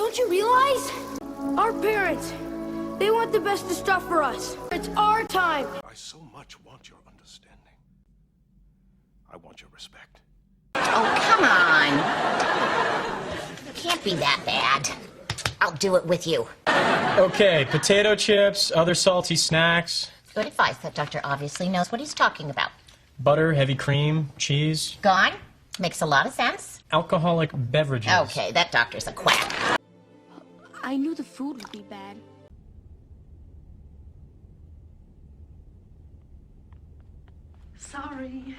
Don't you realize? Our parents, they want the best of stuff for us. It's our time. I so much want your understanding. I want your respect. Oh, come on. It can't be that bad. I'll do it with you. Okay, potato chips, other salty snacks. Good advice. That doctor obviously knows what he's talking about. Butter, heavy cream, cheese. Gone? Makes a lot of sense. Alcoholic beverages. Okay, that doctor's a quack. I knew the food would be bad. Sorry.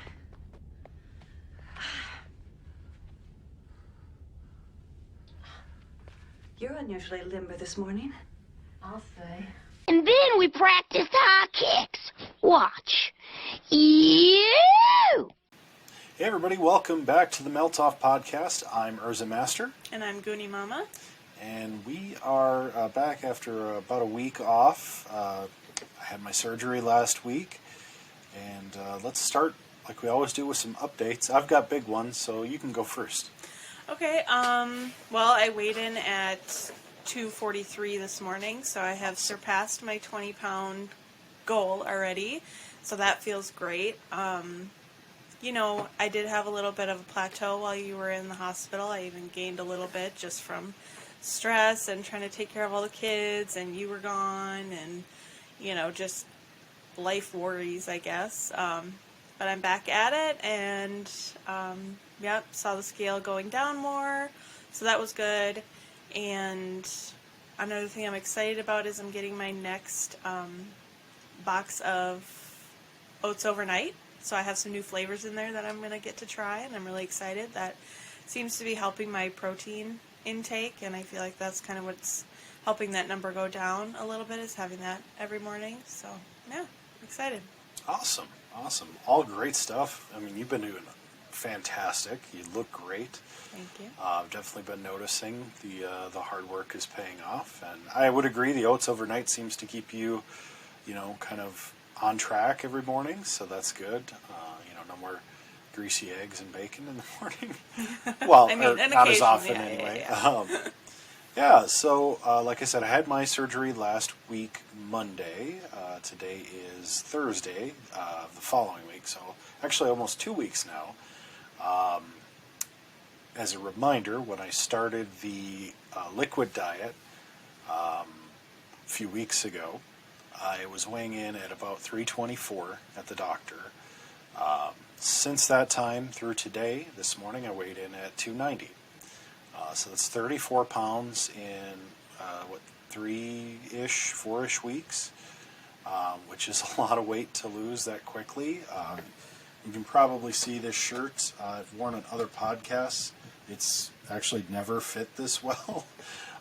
You're unusually limber this morning. I'll say. And then we practiced high kicks. Watch. You. Hey everybody, welcome back to the Melt Off Podcast. I'm UrzaMaster. And I'm Goonie Mama. And we are back after about a week off. I had my surgery last week. And let's start, like we always do, with some updates. I've got big ones, so you can go first. Okay, well, I weighed in at 243 this morning, so I have surpassed my 20-pound goal already. So that feels great. You know, I did have a little bit of a plateau while you were in the hospital. I even gained a little bit just from stress and trying to take care of all the kids, and you were gone, and, you know, just life worries, I guess. But I'm back at it, and, yep, saw the scale going down more, so that was good. And another thing I'm excited about is I'm getting my next box of oats overnight. So I have some new flavors in there that I'm going to get to try, and I'm really excited. That seems to be helping my protein intake, and I feel like that's kind of what's helping that number go down a little bit, is having that every morning. So, yeah, I'm excited. Awesome. All great stuff. I mean, you've been doing fantastic. You look great. Thank you. I've definitely been noticing the hard work is paying off. And I would agree the oats overnight seems to keep you, you know, kind of on track every morning, so that's good. You know, no more greasy eggs and bacon in the morning. Well, I mean, not as often yeah, anyway. Yeah. So like I said, I had my surgery last week, Monday. Today is Thursday, the following week, so actually almost 2 weeks now. As a reminder, when I started the liquid diet a few weeks ago, I was weighing in at about 324 at the doctor. Since that time through today, this morning, I weighed in at 290. So that's 34 pounds in, 3-ish, 4-ish weeks, which is a lot of weight to lose that quickly. You can probably see this shirt. I've worn on other podcasts. It's actually never fit this well.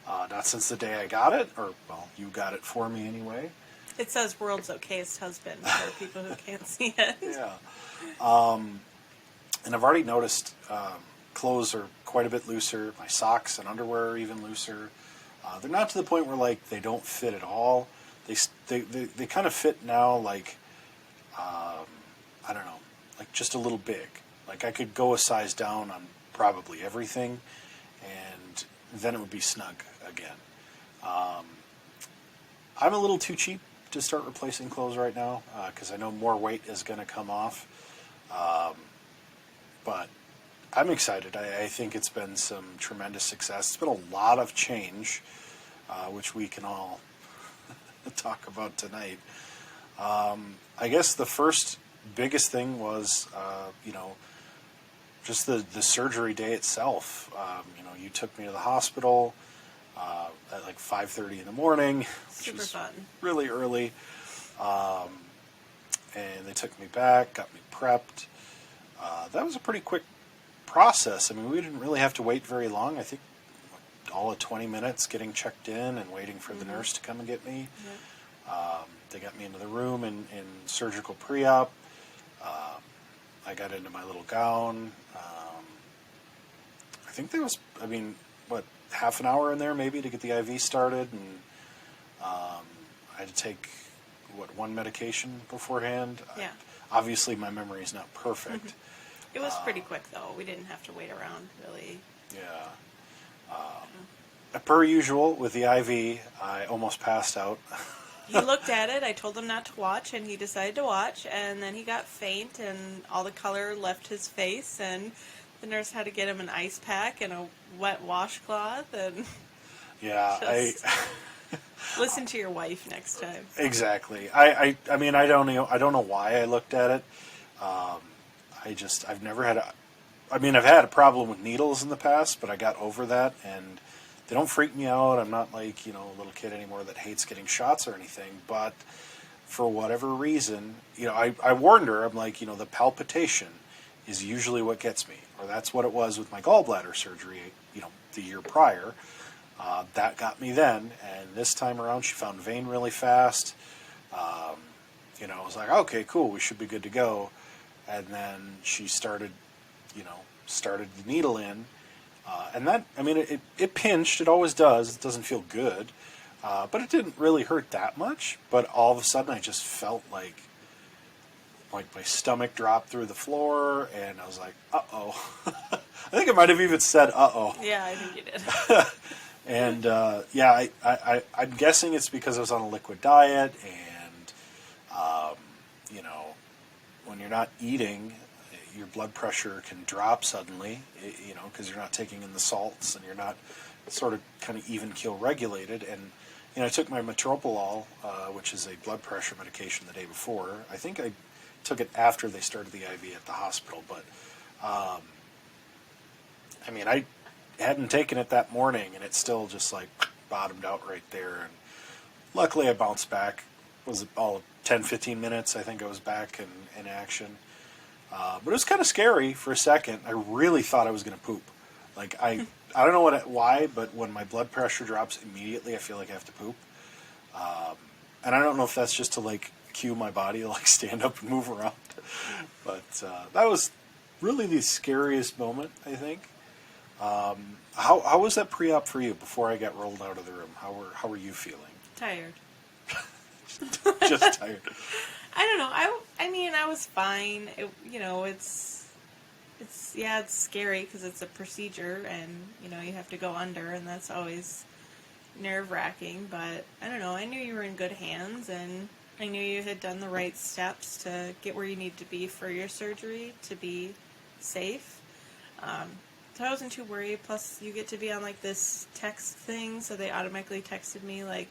Not since the day I got it, or, well, you got it for me anyway. It says world's okayest husband for people who can't see it. Yeah. And I've already noticed clothes are quite a bit looser. My socks and underwear are even looser. They're not to the point where, like, they don't fit at all. They kind of fit now, like, I don't know, like just a little big. Like, I could go a size down on probably everything, and then it would be snug again. I'm a little too cheap to start replacing clothes right now, because I know more weight is going to come off. But I'm excited. I think it's been some tremendous success. It's been a lot of change, which we can all talk about tonight. I guess the first biggest thing was, you know, just the surgery day itself. You know, you took me to the hospital at like 5:30 in the morning, which Super was fun. really early. And they took me back, got me prepped. That was a pretty quick process. I mean, we didn't really have to wait very long. I think all of 20 minutes getting checked in and waiting for the nurse to come and get me. Yeah. They got me into the room in surgical pre-op. I got into my little gown. I think there was, I mean, half an hour in there maybe to get the IV started, and I had to take, one medication beforehand. Yeah. Obviously, my memory is not perfect. It was pretty quick, though. We didn't have to wait around, really. Yeah. per usual with the IV, I almost passed out. He looked at it. I told him not to watch, and he decided to watch. And then he got faint, and all the color left his face. And the nurse had to get him an ice pack and a wet washcloth. And Yeah, just listen to your wife next time. exactly. I mean, I don't know why I looked at it. I've never had I've had a problem with needles in the past, but I got over that, and they don't freak me out. I'm not like, a little kid anymore that hates getting shots or anything, but for whatever reason, I warned her. I'm like, the palpitation is usually what gets me, or that's what it was with my gallbladder surgery, the year prior. That got me then, and this time around she found vein really fast. I was like, okay, cool, we should be good to go. And then she started the needle in. And that, it pinched. It always does. It doesn't feel good. But it didn't really hurt that much. But all of a sudden I just felt like my stomach dropped through the floor. And I was like, uh-oh. I think I might have even said, uh-oh. Yeah, I think you did. And, I'm guessing it's because I was on a liquid diet. And, when you're not eating, your blood pressure can drop suddenly, because you're not taking in the salts and you're not sort of kind of even keel regulated. And, I took my metropolol, which is a blood pressure medication, the day before. I think I took it after they started the IV at the hospital, but, I hadn't taken it that morning, and it still just like bottomed out right there. And luckily I bounced back. Was it all 10-15 minutes? I think I was back in action. But it was kind of scary for a second. I really thought I was going to poop. Like, I don't know why, but when my blood pressure drops immediately, I feel like I have to poop. And I don't know if that's just to, like, cue my body to, like, stand up and move around. But that was really the scariest moment, I think. How was that pre-op for you before I got rolled out of the room? How were you feeling? Tired. Just tired. I don't know. I was fine. It's scary because it's a procedure, and you have to go under, and that's always nerve-wracking. But I don't know. I knew you were in good hands, and I knew you had done the right steps to get where you need to be for your surgery to be safe. So I wasn't too worried. Plus, you get to be on like this text thing, so they automatically texted me like,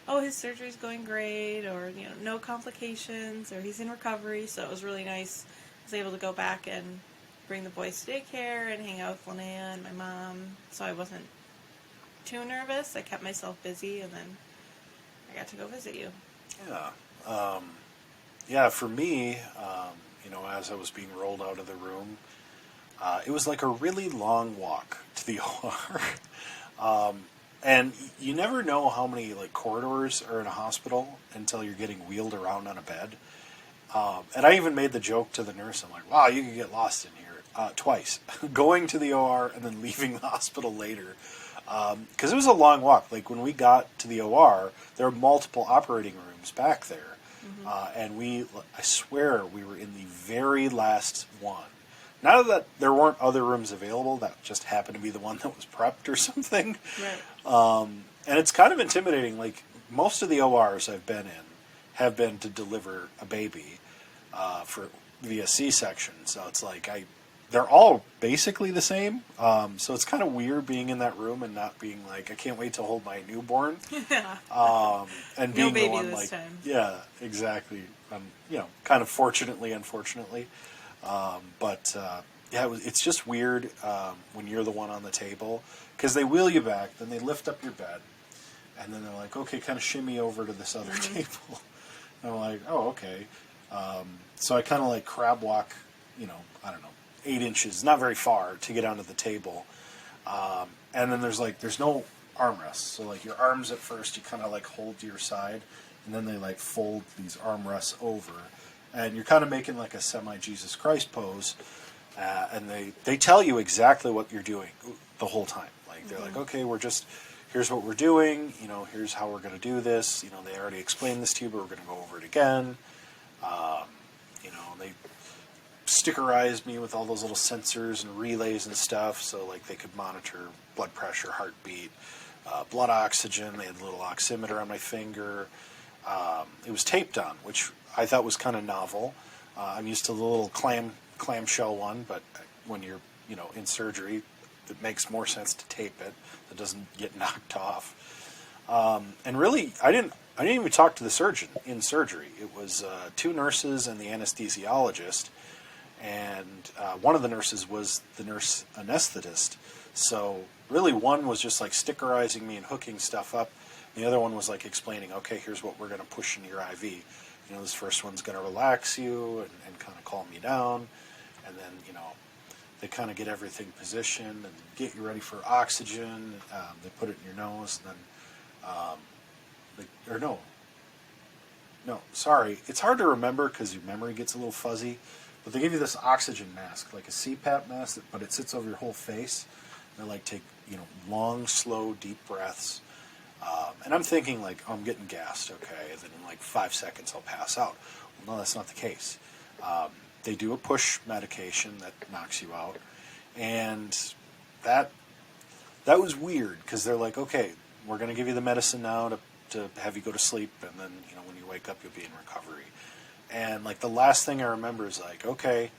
oh, his surgery's going great, or, no complications, or he's in recovery. So it was really nice. I was able to go back and bring the boys to daycare and hang out with Linnea and my mom. So I wasn't too nervous. I kept myself busy, and then I got to go visit you. Yeah. For me, as I was being rolled out of the room, it was like a really long walk to the OR. And you never know how many like corridors are in a hospital until you're getting wheeled around on a bed. And I even made the joke to the nurse. I'm like, wow, you could get lost in here twice. Going to the OR and then leaving the hospital later. Because it was a long walk. Like when we got to the OR, there were multiple operating rooms back there. Mm-hmm. And I swear we were in the very last one. Not that there weren't other rooms available, that just happened to be the one that was prepped or something. Right. And it's kind of intimidating. Like, most of the ORs I've been in have been to deliver a baby via C-section. So it's like, they're all basically the same. So it's kind of weird being in that room and not being like, I can't wait to hold my newborn. And being no baby the one this like, time. yeah, exactly. Kind of fortunately, unfortunately. It's just weird when you're the one on the table, because they wheel you back, then they lift up your bed, and then they're like, okay, kind of shimmy over to this other table. And I'm like, oh, okay. So I kind of like crab walk, I don't know, 8 inches, not very far, to get onto the table. And then there's no armrests. So like your arms at first, you kind of like hold to your side, and then they like fold these armrests over. And you're kind of making like a semi-Jesus Christ pose, and they tell you exactly what you're doing the whole time. Like they're like, okay, here's what we're doing. Here's how we're going to do this. They already explained this to you, but we're going to go over it again. They stickerized me with all those little sensors and relays and stuff, so like they could monitor blood pressure, heartbeat, blood oxygen. They had a little oximeter on my finger. It was taped on, which I thought was kind of novel. I'm used to the little clamshell one, but when you're in surgery, it makes more sense to tape it. It doesn't get knocked off. And really, I didn't even talk to the surgeon in surgery. It was 2 nurses and the anesthesiologist, and one of the nurses was the nurse anesthetist. So really, one was just like stickerizing me and hooking stuff up. The other one was like explaining, okay, here's what we're going to push into your IV. This first one's going to relax you and kind of calm you down, and then they kind of get everything positioned and get you ready for oxygen. They put it in your nose, and then sorry, it's hard to remember because your memory gets a little fuzzy. But they give you this oxygen mask, like a CPAP mask, but it sits over your whole face. And they take long, slow, deep breaths. And I'm thinking I'm getting gassed, okay, and then in 5 seconds I'll pass out. Well, no, that's not the case. They do a push medication that knocks you out, and that was weird because they're like, okay, we're going to give you the medicine now to have you go to sleep, and then when you wake up you'll be in recovery. And the last thing I remember is okay,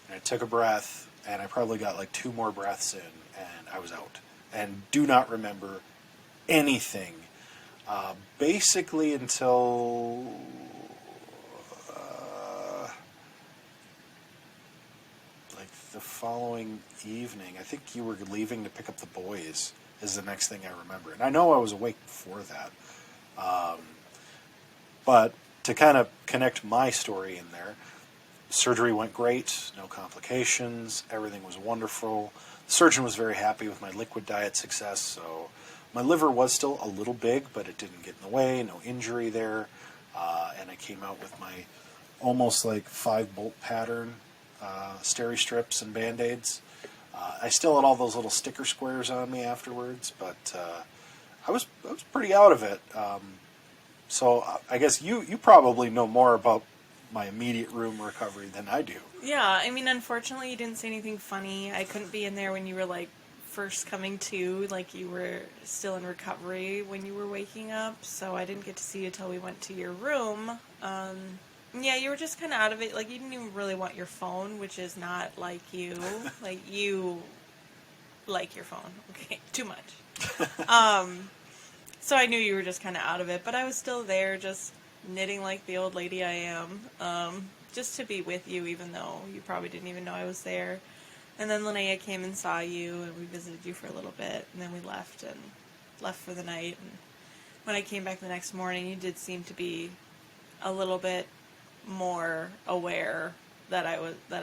and I took a breath, and I probably got 2 more breaths in, and I was out, and do not remember anything basically until the following evening. I think you were leaving to pick up the boys is the next thing I remember, and I know I was awake before that, but to kind of connect my story in there, surgery went great, no complications, everything was wonderful. The surgeon was very happy with my liquid diet success, so my liver was still a little big, but it didn't get in the way, no injury there, and I came out with my almost 5-bolt pattern steri strips and Band-Aids. I still had all those little sticker squares on me afterwards, but I was pretty out of it. So I guess you probably know more about my immediate room recovery than I do. Yeah, I mean, unfortunately, you didn't say anything funny. I couldn't be in there when you were first coming to, you were still in recovery when you were waking up, so I didn't get to see you till we went to your room. Yeah, you were just kind of out of it. You didn't even really want your phone, which is not like you. You like your phone. Okay, too much. So I knew you were just kind of out of it, but I was still there just knitting like the old lady I am, just to be with you, even though you probably didn't even know I was there. And then Linnea came and saw you, and we visited you for a little bit, and then we left for the night. And when I came back the next morning, you did seem to be a little bit more aware that I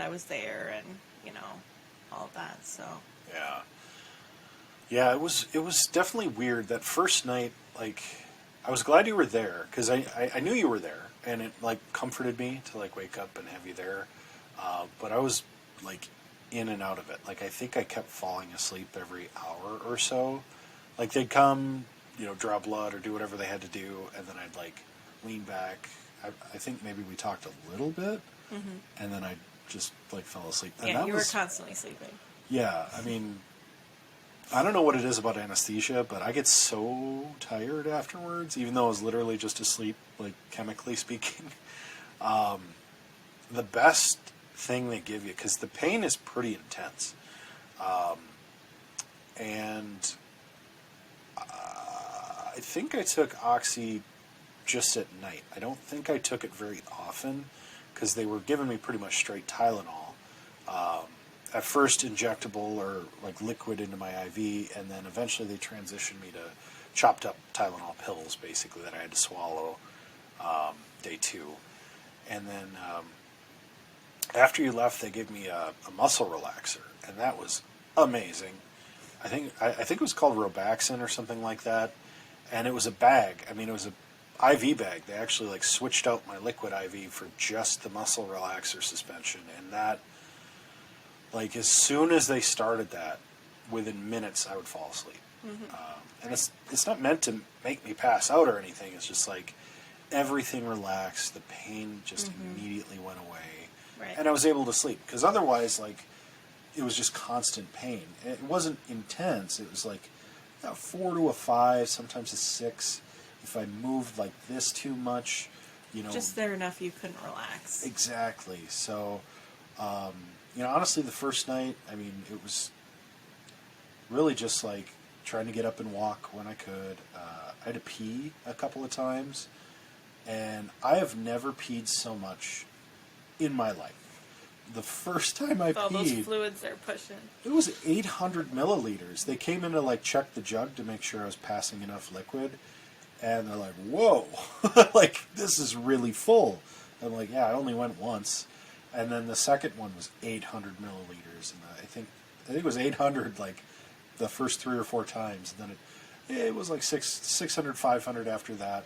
was there, and all of that. So yeah, it was definitely weird that first night. I was glad you were there because I knew you were there, and it comforted me to wake up and have you there. But I was in and out of it. I think I kept falling asleep every hour or so. They'd come, draw blood or do whatever they had to do, and then I'd lean back. I think maybe we talked a little bit, and then I just fell asleep. And yeah, you were constantly sleeping. Yeah, I mean, I don't know what it is about anesthesia, but I get so tired afterwards, even though I was literally just asleep, chemically speaking. The best thing they give you, because the pain is pretty intense, and I think I took Oxy just at night. I don't think I took it very often because they were giving me pretty much straight Tylenol. At first injectable or liquid into my IV, and then eventually they transitioned me to chopped up Tylenol pills, basically, that I had to swallow day 2. And then after you left, they gave me a muscle relaxer, and that was amazing. I think it was called Robaxin or something like that, and it was a bag. I mean, it was a IV bag. They actually switched out my liquid IV for just the muscle relaxer suspension, and that, as soon as they started that, within minutes I would fall asleep. And it's not meant to make me pass out or anything. It's just everything relaxed. The pain just immediately went away, and I was able to sleep. Because otherwise, it was just constant pain. It wasn't intense. It was a 4 to a 5, sometimes a 6. If I moved like this too much, you know. Just there enough you couldn't relax. Exactly. So, you know, honestly, the first night, I mean, it was really just like trying to get up and walk when I could. I had to pee a couple of times, and I have never peed so much in my life. The first time I With all those peed, fluids they're pushing. it was 800 milliliters. They came in to like check the jug to make sure I was passing enough liquid, and they're like, "Whoa, like this is really full." I'm like, "Yeah, I only went once," and then the second one was 800 milliliters, and I think it was 800 like the first 3 or 4 times, and then it was like 600, 500 after that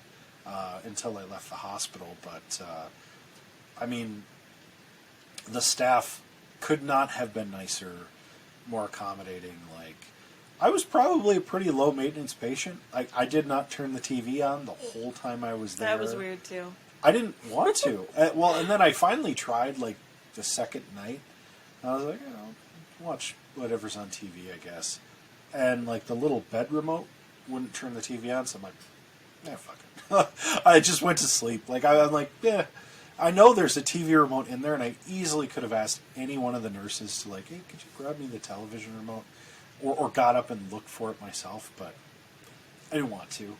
until I left the hospital. But I mean, the staff could not have been nicer, more accommodating. Like, I was probably a pretty low maintenance patient. I did not turn the TV on the whole time I was there. That was weird too. I didn't want to. Well, and then I finally tried like the second night. I was like, you know, watch whatever's on TV, I guess. And like the little bed remote wouldn't turn the TV on, so I'm like, yeah, fuck it. I just went to sleep. Like I'm like, yeah. I know there's a TV remote in there, and I easily could have asked any one of the nurses to like, hey, could you grab me the television remote, or got up and looked for it myself, but I didn't want to.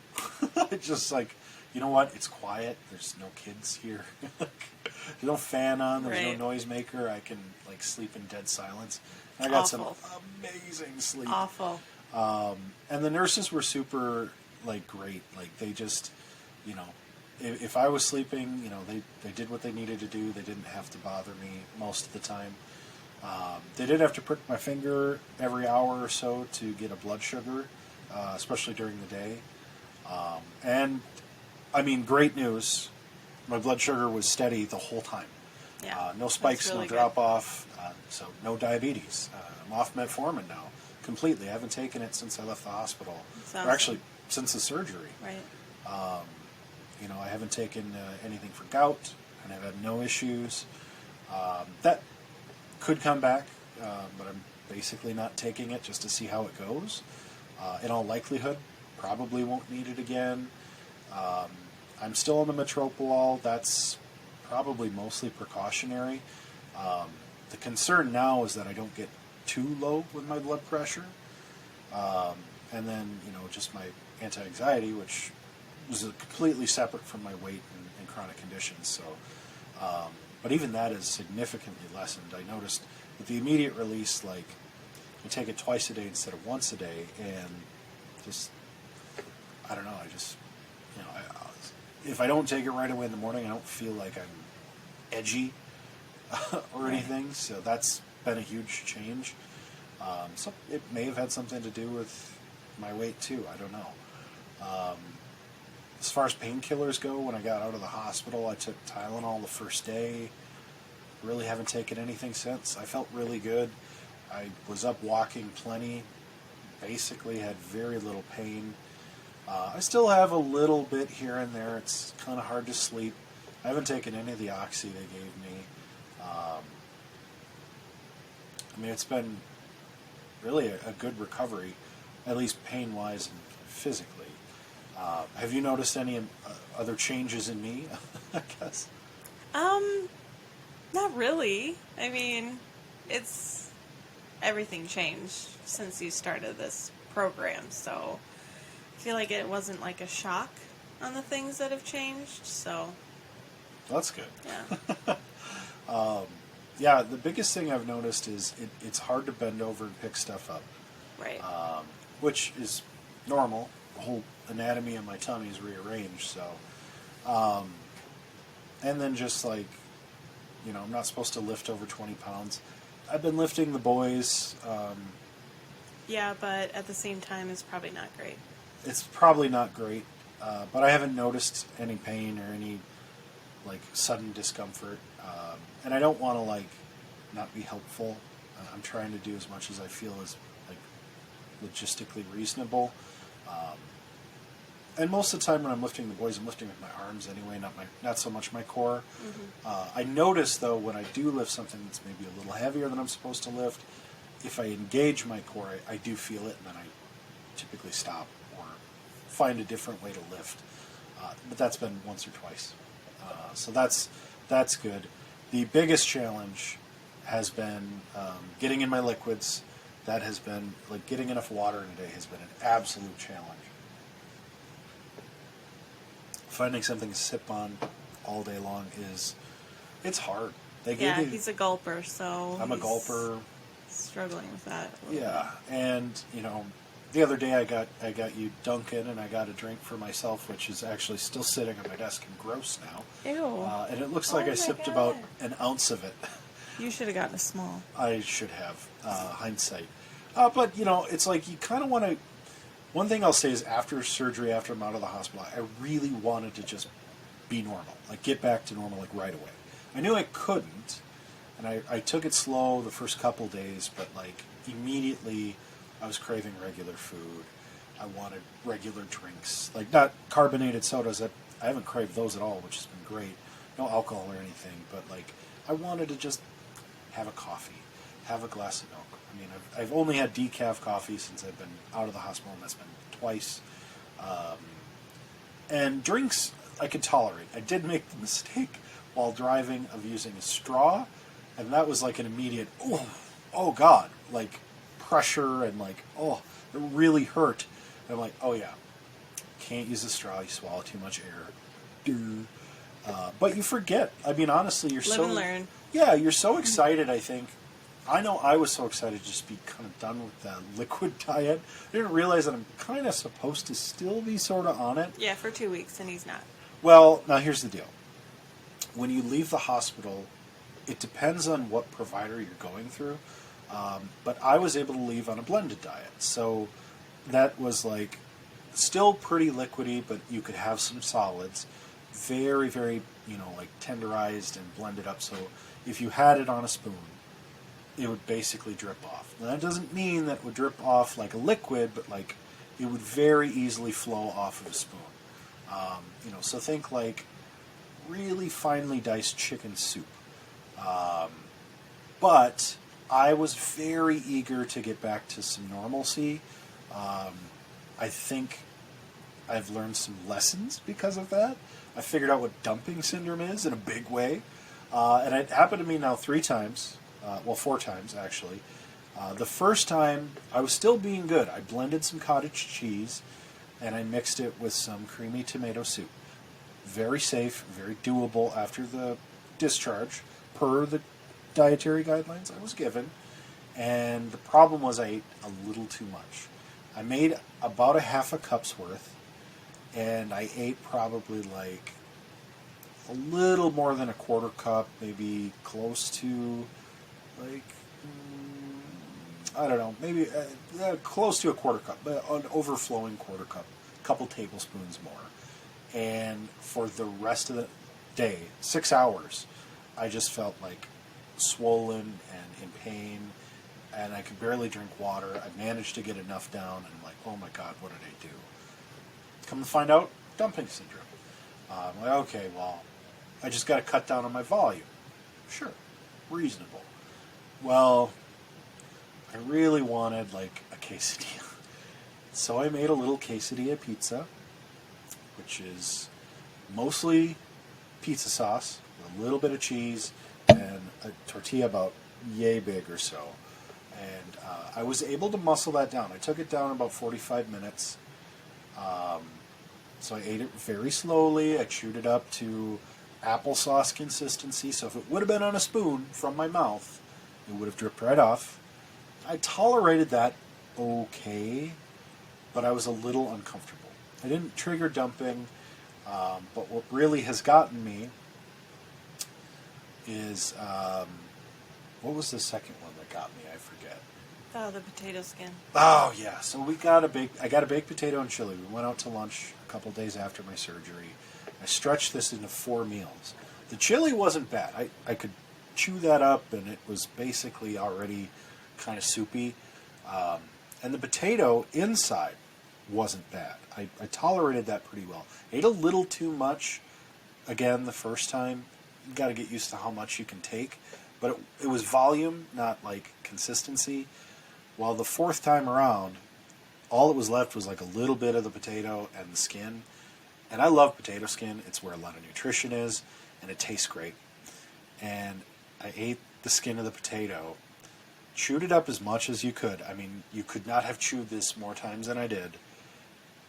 It's just like, you know what? It's quiet. There's no kids here. There's no fan on. There's Right. no noisemaker. I can like sleep in dead silence. And I got some Awful. amazing sleep. Awful. And the nurses were super like great. Like they just, you know, if I was sleeping, you know, they did what they needed to do. They didn't have to bother me most of the time. They did have to prick my finger every hour or so to get a blood sugar, especially during the day. And I mean, great news. My blood sugar was steady the whole time. Yeah. No spikes, really no good. drop off, so no diabetes. I'm off metformin now, completely. I haven't taken it since I left the hospital. Sounds Or actually, since the surgery. Right. You know, I haven't taken anything for gout, and I've had no issues. That could come back, but I'm basically not taking it just to see how it goes. In all likelihood, probably won't need it again. I'm still on the metoprolol. That's probably mostly precautionary. The concern now is that I don't get too low with my blood pressure. And then, you know, just my anti-anxiety, which was completely separate from my weight and chronic conditions. So, but even that is significantly lessened. I noticed with the immediate release, like, I take it twice a day instead of once a day, and just, I don't know, I just, you know, if I don't take it right away in the morning, I don't feel like I'm edgy or anything, so that's been a huge change. So it may have had something to do with my weight too, I don't know. As far as painkillers go, when I got out of the hospital, I took Tylenol the first day. Really haven't taken anything since. I felt really good. I was up walking plenty. Basically had very little pain. I still have a little bit here and there. It's kind of hard to sleep. I haven't taken any of the Oxy they gave me. I mean, it's been really a good recovery, at least pain-wise and physically. Have you noticed any other changes in me, I guess? Not really. I mean, it's everything changed since you started this program, so I feel like it wasn't like a shock on the things that have changed, so That's good. yeah. Yeah, the biggest thing I've noticed is it's hard to bend over and pick stuff up, Right. which is normal. The whole anatomy of my tummy is rearranged, so. And then just like, you know, I'm not supposed to lift over 20 pounds. I've been lifting the boys. Yeah, but at the same time, it's probably not great. It's probably not great, but I haven't noticed any pain or any like sudden discomfort. And I don't want to like not be helpful. I'm trying to do as much as I feel is like logistically reasonable. And most of the time when I'm lifting the boys, I'm lifting with my arms anyway, not so much my core. Mm-hmm. I notice though when I do lift something that's maybe a little heavier than I'm supposed to lift, if I engage my core, I do feel it, and then I typically stop or find a different way to lift. But that's been once or twice. So that's good. The biggest challenge has been getting in my liquids. That has been, like, getting enough water in a day has been an absolute challenge. Finding something to sip on all day long it's hard. Yeah, he's a gulper, so I'm a gulper. Struggling with that. A little Yeah, and the other day I got you Dunkin', and I got a drink for myself, which is actually still sitting on my desk and gross now. Ew. And it looks like I sipped about an ounce of it. You should have gotten a small. I should have, hindsight. But it's like you kind of want to. One thing I'll say is after surgery, after I'm out of the hospital, I really wanted to just be normal, like get back to normal, like right away. I knew I couldn't, and I took it slow the first couple days, but like immediately I was craving regular food. I wanted regular drinks, like not carbonated sodas. I haven't craved those at all, which has been great. No alcohol or anything, but like I wanted to just have a coffee, have a glass of milk. I mean, I've only had decaf coffee since I've been out of the hospital, and that's been twice. And drinks I could tolerate. I did make the mistake while driving of using a straw, and that was like an immediate, oh God, like pressure and like, it really hurt. And I'm like, oh yeah, can't use a straw, you swallow too much air. But you forget. I mean, honestly, you're Live and learn. Yeah, you're so excited, I think. I know I was so excited to just be kind of done with the liquid diet. I didn't realize that I'm kind of supposed to still be sort of on it. Yeah, for 2 weeks, and he's not. Well, now here's the deal. When you leave the hospital, it depends on what provider you're going through. But I was able to leave on a blended diet. So that was like still pretty liquidy, but you could have some solids. Very, very, like tenderized and blended up. So if you had it on a spoon, it would basically drip off. Now, that doesn't mean that it would drip off like a liquid, but like it would very easily flow off of a spoon. So think like really finely diced chicken soup. But I was very eager to get back to some normalcy. I think I've learned some lessons because of that. I figured out what dumping syndrome is in a big way. And it happened to me now 3 times. 4 times, actually. The first time, I was still being good. I blended some cottage cheese, and I mixed it with some creamy tomato soup. Very safe, very doable after the discharge, per the dietary guidelines I was given. And the problem was I ate a little too much. I made about a half a cup's worth, and I ate probably like a little more than a quarter cup, maybe close to like, I don't know, maybe close to a quarter cup, but an overflowing quarter cup, a couple tablespoons more. And for the rest of the day, 6 hours, I just felt like swollen and in pain, and I could barely drink water. I managed to get enough down, and I'm like, oh my God, what did I do? Come to find out, dumping syndrome. I'm like, okay, well, I just got to cut down on my volume. Sure, reasonable. Well, I really wanted like a quesadilla. So I made a little quesadilla pizza, which is mostly pizza sauce, a little bit of cheese, and a tortilla about yay big or so. And I was able to muscle that down. I took it down in about 45 minutes. So I ate it very slowly. I chewed it up to applesauce consistency. So if it would have been on a spoon from my mouth, it would have dripped right off. I tolerated that okay, but I was a little uncomfortable. I didn't trigger dumping, but what really has gotten me is, what was the second one that got me? I forget. Oh, the potato skin. Oh, yeah. So I got a baked potato and chili. We went out to lunch a couple days after my surgery. I stretched this into 4 meals. The chili wasn't bad. I could chew that up, and it was basically already kind of soupy. And the potato inside wasn't bad. I tolerated that pretty well. Ate a little too much, again, the first time. You got to get used to how much you can take. But it was volume, not like consistency. While the 4th time around, all that was left was like a little bit of the potato and the skin. And I love potato skin. It's where a lot of nutrition is, and it tastes great. And I ate the skin of the potato, chewed it up as much as you could. I mean, you could not have chewed this more times than I did.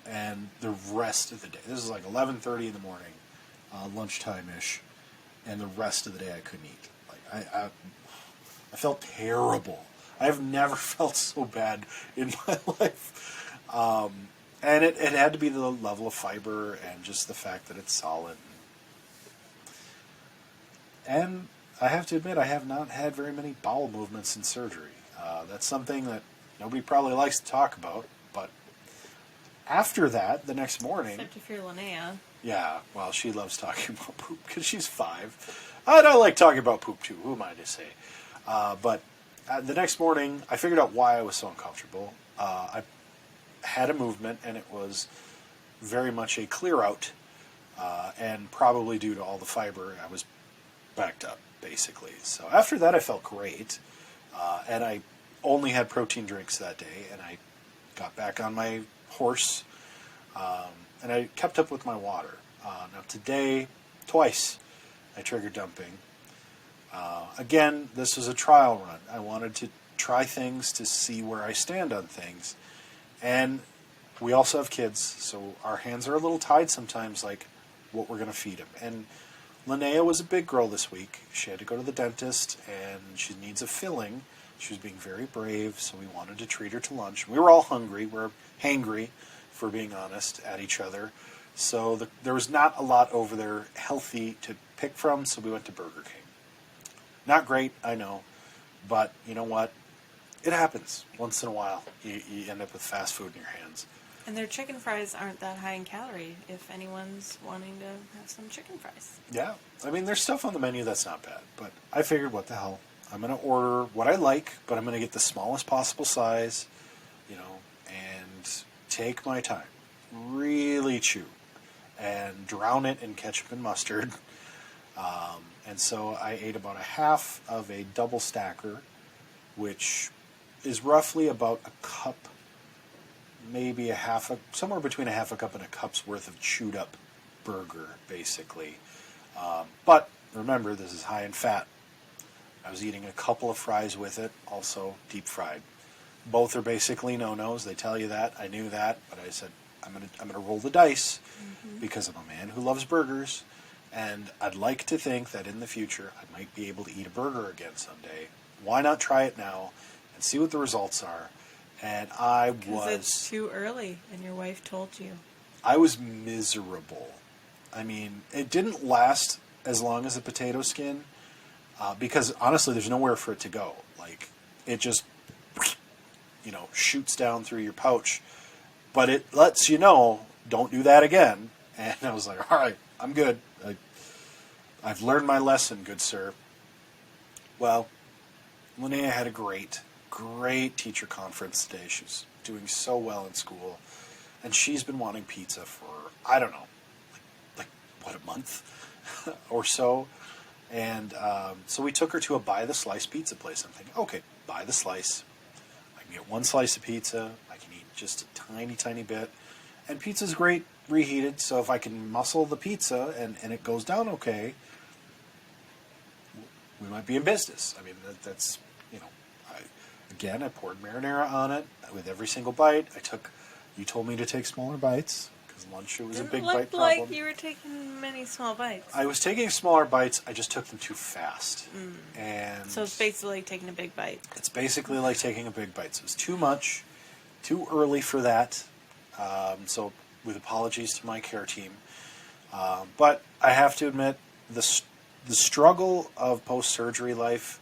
And the rest of the day, this is like 11:30 in the morning, lunchtime-ish, and the rest of the day I couldn't eat. Like I felt terrible. I have never felt so bad in my life. And it had to be the level of fiber and just the fact that it's solid. And I have to admit, I have not had very many bowel movements in surgery. That's something that nobody probably likes to talk about, but after that, the next morning... Except if you're Linnea. Yeah, well, she loves talking about poop because she's 5. And I like talking about poop too, who am I to say? But the next morning, I figured out why I was so uncomfortable. I had a movement, and it was very much a clear out, and probably due to all the fiber, I was backed up, basically. So after that, I felt great, and I only had protein drinks that day, and I got back on my horse, and I kept up with my water. Now today, twice, I trigger dumping. Again, this was a trial run. I wanted to try things to see where I stand on things. And we also have kids, so our hands are a little tied sometimes, like what we're going to feed them. And Linnea was a big girl this week. She had to go to the dentist, and she needs a filling. She was being very brave, so we wanted to treat her to lunch. We were all hungry. We're hangry, for being honest, at each other. So there was not a lot over there healthy to pick from, so we went to Burger King. Not great, I know, but you know what? It happens once in a while. You end up with fast food in your hands. And their chicken fries aren't that high in calorie if anyone's wanting to have some chicken fries. Yeah, I mean, there's stuff on the menu that's not bad, but I figured, what the hell? I'm going to order what I like, but I'm going to get the smallest possible size, and take my time. Really chew and drown it in ketchup and mustard. And so I ate about a half of a double stacker, which is roughly about a cup, maybe somewhere between a half a cup and a cup's worth of chewed up burger, basically. But remember, this is high in fat. I was eating a couple of fries with it, also deep fried. Both are basically no-nos. They tell you that. I knew that, but I said, I'm gonna roll the dice because I'm a man who loves burgers, and I'd like to think that in the future I might be able to eat a burger again someday. Why not try it now and see what the results are? And Because it's too early, and your wife told you. I was miserable. I mean, it didn't last as long as a potato skin because honestly, there's nowhere for it to go. Like, it just shoots down through your pouch. But it lets you know, don't do that again. And I was like, all right, I'm good. I've learned my lesson, good sir. Well, Linnea had a great teacher conference today. She was doing so well in school. And she's been wanting pizza for, I don't know, like a month or so. And so we took her to a buy-the-slice pizza place. I'm thinking, okay, buy the slice. I can get one slice of pizza. I can eat just a tiny, tiny bit. And pizza's great reheated, so if I can muscle the pizza and it goes down okay, we might be in business. I mean, that's, I poured marinara on it with every single bite. You told me to take smaller bites, because lunch it was a big bite problem. It looked like you were taking many small bites. I was taking smaller bites, I just took them too fast. And so it's basically like taking a big bite. It's basically like taking a big bite. So it was too much, too early for that. So with apologies to my care team. But I have to admit, the struggle of post-surgery life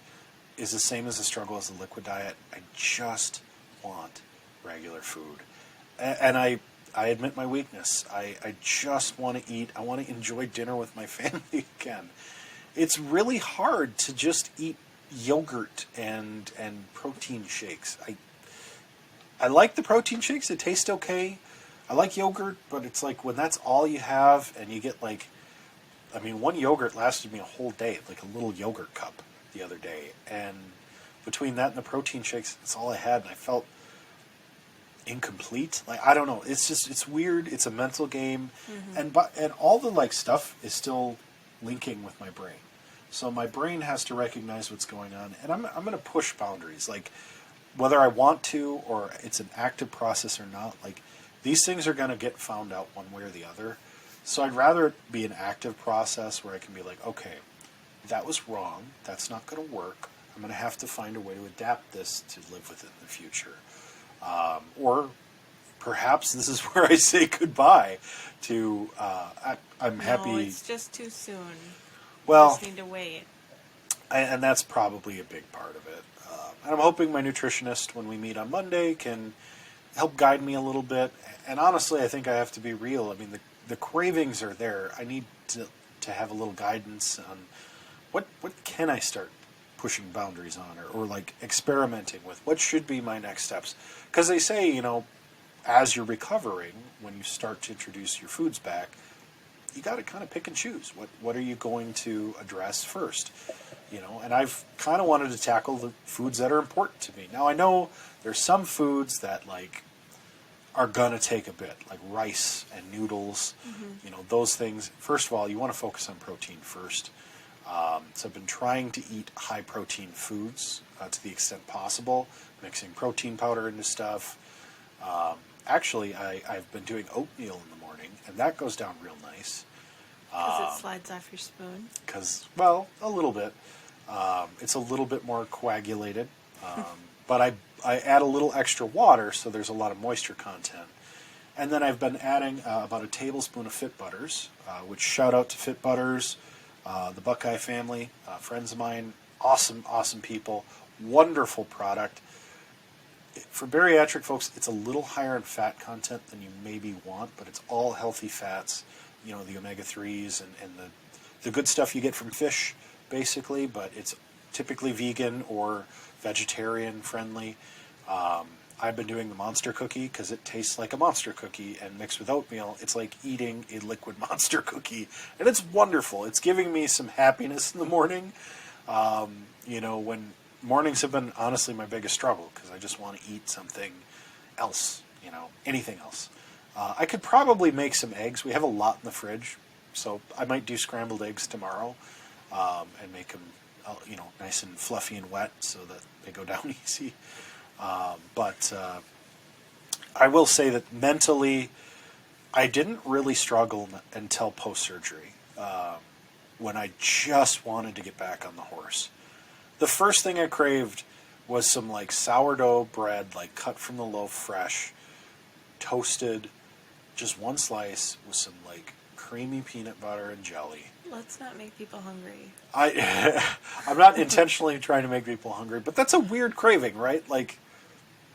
is the same as the struggle as the liquid diet. I just want regular food. And I admit my weakness. I just want to eat. I want to enjoy dinner with my family again. It's really hard to just eat yogurt and protein shakes. I like the protein shakes. They taste okay. I like yogurt, but it's like when that's all you have and you get one yogurt lasted me a whole day, like a little yogurt cup the other day. And between that and the protein shakes, that's all I had. And I felt incomplete. Like, I don't know. It's weird. It's a mental game, and all the like stuff is still linking with my brain. So my brain has to recognize what's going on, and I'm going to push boundaries. Like, whether I want to or it's an active process or not, like, these things are going to get found out one way or the other. So I'd rather it be an active process where I can be like, okay, that was wrong. That's not going to work. I'm going to have to find a way to adapt this to live with it in the future. Or perhaps this is where I say goodbye to, I'm happy. No, it's just too soon. Well, You just need to wait. And that's probably a big part of it. And I'm hoping my nutritionist, when we meet on Monday, can help guide me a little bit. And honestly, I think I have to be real. I mean, the cravings are there. I need to have a little guidance on what can I start pushing boundaries on, or like experimenting with. What should be my next steps? Because they say, you know, as you're recovering, when you start to introduce your foods back, you got to kind of pick and choose. What are you going to address first? You know, and I've kind of wanted to tackle the foods that are important to me. Now, I know there's some foods that, like, are going to take a bit, like rice and noodles. You know, those things. First of all, you want to focus on protein first. So I've been trying to eat high-protein foods to the extent possible, mixing protein powder into stuff. Actually, I've been doing oatmeal in the morning, and that goes down real nice. Because it slides off your spoon? Because, well, a little bit. It's a little bit more coagulated. But I add a little extra water, so there's a lot of moisture content. And then I've been adding about a tablespoon of Fit Butters, which shout out to Fit Butters, the Buckeye family, friends of mine, awesome, awesome people, wonderful product. For bariatric folks, it's a little higher in fat content than you maybe want, but it's all healthy fats, you know, the omega-3s and the good stuff you get from fish, basically, but it's typically vegan or vegetarian friendly. I've been doing the Monster cookie because it tastes like a Monster cookie, and mixed with oatmeal, it's like eating a liquid Monster cookie, and it's wonderful. It's giving me some happiness in the morning. You know, when mornings have been honestly my biggest struggle because I just want to eat something else, you know, anything else. I could probably make some eggs. We have a lot in the fridge, so I might do scrambled eggs tomorrow and make them, you know, nice and fluffy and wet so that they go down easy. But I will say that mentally, I didn't really struggle until post-surgery, when I just wanted to get back on the horse. The first thing I craved was some like sourdough bread, like cut from the loaf fresh, toasted, just one slice with some like creamy peanut butter and jelly. Let's not make people hungry. I'm not intentionally trying to make people hungry, but that's a weird craving, right? Like,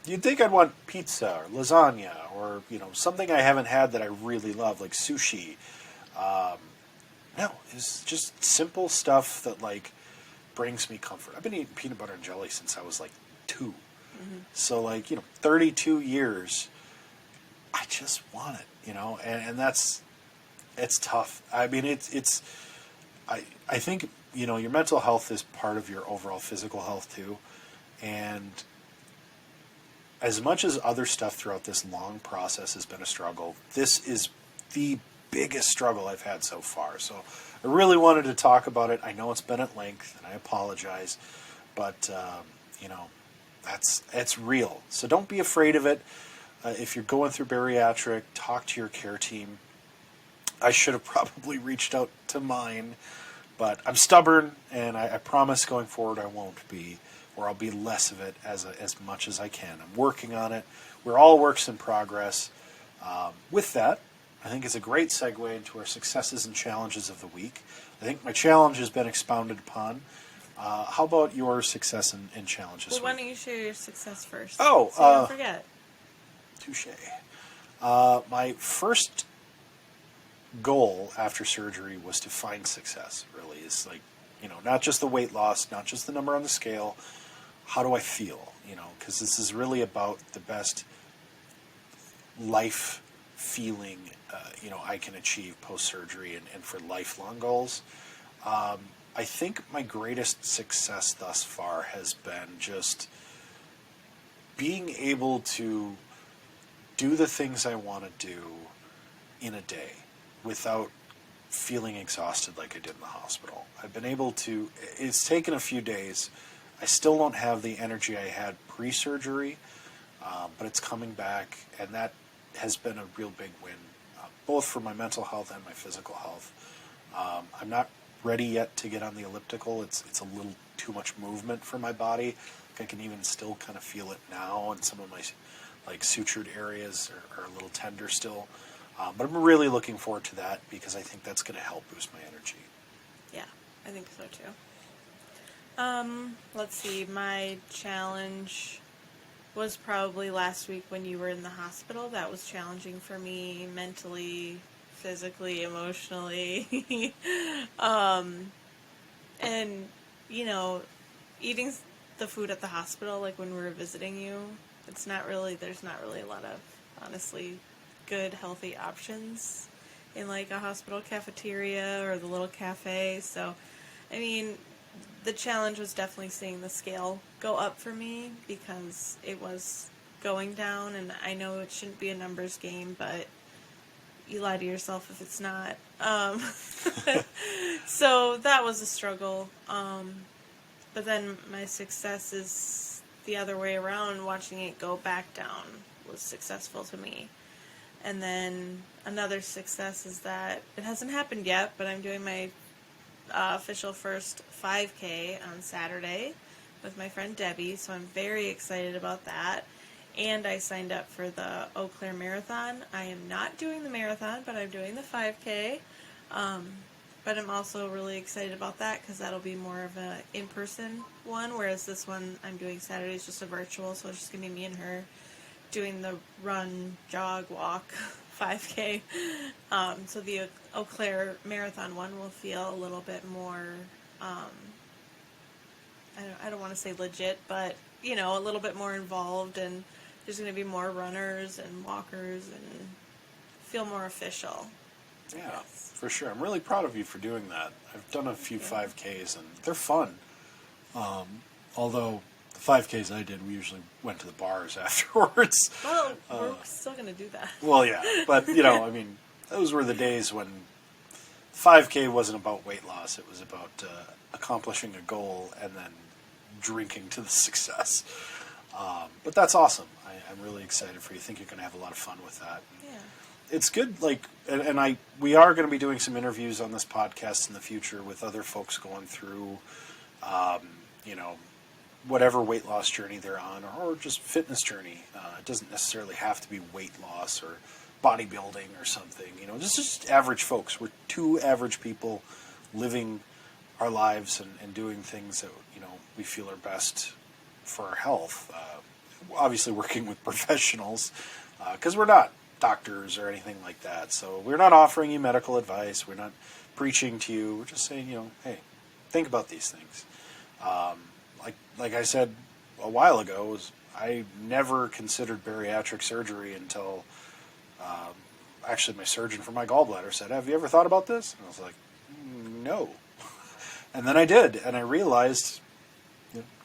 you'd think I'd want pizza or lasagna or, you know, something I haven't had that I really love, like sushi. No, it's just simple stuff that, like, brings me comfort. I've been eating peanut butter and jelly since I was, like, 2. So, like, you know, 32 years, I just want it, you know, and that's, it's tough. I mean, I think, you know, your mental health is part of your overall physical health, too. And as much as other stuff throughout this long process has been a struggle, this is the biggest struggle I've had so far. So I really wanted to talk about it. I know it's been at length, and I apologize. But, you know, it's real. So don't be afraid of it. If you're going through bariatric, talk to your care team. I should have probably reached out to mine, but I'm stubborn, and I promise going forward I won't be, or I'll be less of it as much as I can. I'm working on it. We're all works in progress. With that, I think it's a great segue into our successes and challenges of the week. I think my challenge has been expounded upon. How about your success and challenges? Well, why don't you share your success first? Oh, so you don't forget. Touche. My first goal after surgery was to find success, really. Is like, you know, not just the weight loss, not just the number on the scale. How do I feel? You know, because this is really about the best life feeling, you know, I can achieve post-surgery and for lifelong goals. I think my greatest success thus far has been just being able to do the things I want to do in a day without feeling exhausted like I did in the hospital. I've been able to, it's taken a few days. I still don't have the energy I had pre-surgery, but it's coming back, and that has been a real big win, both for my mental health and my physical health. I'm not ready yet to get on the elliptical. It's a little too much movement for my body. I can even still kind of feel it now, and some of my sutured areas are a little tender still. But I'm really looking forward to that because I think that's going to help boost my energy. Yeah, I think so too. Let's see, my challenge was probably last week when you were in the hospital. That was challenging for me mentally, physically, emotionally. And, eating the food at the hospital, like when we were visiting you, there's not really a lot of, honestly, good, healthy options in like a hospital cafeteria or the little cafe. So, I mean, the challenge was definitely seeing the scale go up for me because it was going down, and I know it shouldn't be a numbers game, but you lie to yourself if it's not. So that was a struggle. But then my success is the other way around. Watching it go back down was successful to me. And then another success is that it hasn't happened yet, but I'm doing my official first 5K on Saturday with my friend Debbie, so I'm very excited about that. And I signed up for the Eau Claire Marathon. I am not doing the marathon, but I'm doing the 5K. But I'm also really excited about that because that'll be more of an in-person one, whereas this one I'm doing Saturday is just a virtual, so it's just going to be me and her doing the run, jog, walk 5K. So the Eau Claire Marathon one will feel a little bit more, I don't want to say legit, but, a little bit more involved, and there's going to be more runners and walkers and feel more official. Yeah, for sure. I'm really proud of you for doing that. I've done a few 5Ks, and they're fun. Although the 5Ks I did, we usually went to the bars afterwards. Well, we're still going to do that. Well, yeah, but, I mean, those were the days when 5K wasn't about weight loss. It was about accomplishing a goal and then drinking to the success. But that's awesome. I'm really excited for you. I think you're going to have a lot of fun with that. Yeah. It's good, we are going to be doing some interviews on this podcast in the future with other folks going through, whatever weight loss journey they're on, or just fitness journey. It doesn't necessarily have to be weight loss or bodybuilding or something. Just average folks. We're two average people living our lives and doing things that we feel are best for our health. Obviously, working with professionals because we're not doctors or anything like that. So we're not offering you medical advice. We're not preaching to you. We're just saying, hey, think about these things. Like I said a while ago, I never considered bariatric surgery until actually my surgeon for my gallbladder said, "Have you ever thought about this?" And I was like, no. And then I did, and I realized,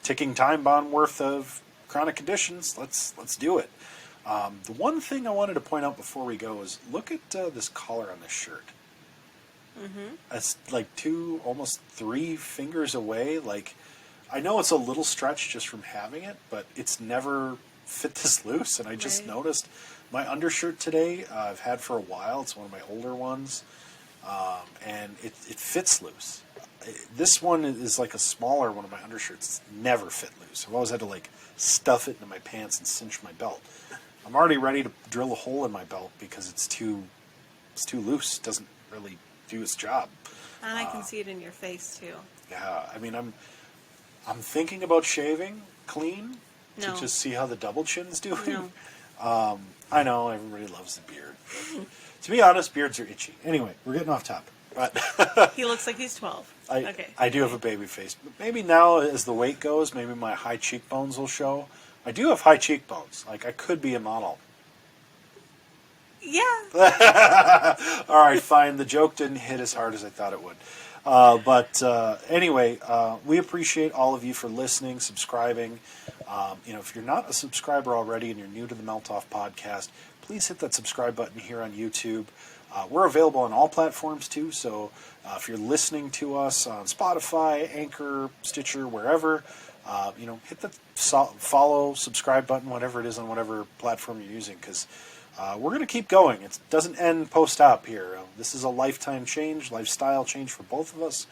ticking time bomb worth of chronic conditions. Let's do it. The one thing I wanted to point out before we go is look at this collar on this shirt. Mm-hmm. It's like almost 3 fingers away. I know it's a little stretch just from having it, but it's never fit this loose. And I just noticed my undershirt today, I've had for a while. It's one of my older ones, and it fits loose. This one is like a smaller one of my undershirts. It's never fit loose. I've always had to stuff it into my pants and cinch my belt. I'm already ready to drill a hole in my belt because it's too loose. It doesn't really do its job. And I can see it in your face too. Yeah, I mean, I'm thinking about shaving clean to just see how the double chin's doing. No. I know everybody loves the beard. To be honest, beards are itchy. Anyway, we're getting off topic. But he looks like he's 12. I do have a baby face. But maybe now, as the weight goes, maybe my high cheekbones will show. I do have high cheekbones. I could be a model. Yeah. All right, fine. The joke didn't hit as hard as I thought it would. But anyway, we appreciate all of you for listening, subscribing. If you're not a subscriber already and you're new to the Melt Off podcast, please hit that subscribe button here on YouTube. We're available on all platforms too, so if you're listening to us on Spotify, Anchor, Stitcher, wherever, hit the follow, subscribe button, whatever it is on whatever platform you're using, because we're going to keep going. It doesn't end post-op here. This is a lifetime change, lifestyle change for both of us,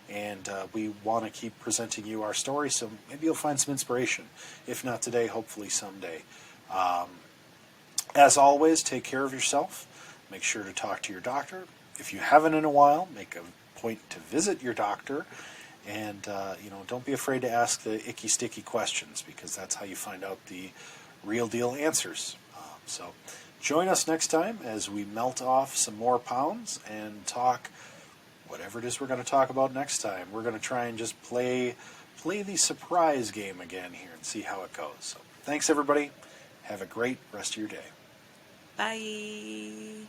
and we want to keep presenting you our story, so maybe you'll find some inspiration. If not today, hopefully someday. As always, take care of yourself. Make sure to talk to your doctor. If you haven't in a while, make a point to visit your doctor. And, don't be afraid to ask the icky, sticky questions, because that's how you find out the real deal answers. So join us next time as we melt off some more pounds and talk whatever it is we're going to talk about next time. We're going to try and just play the surprise game again here and see how it goes. So thanks, everybody. Have a great rest of your day. Bye.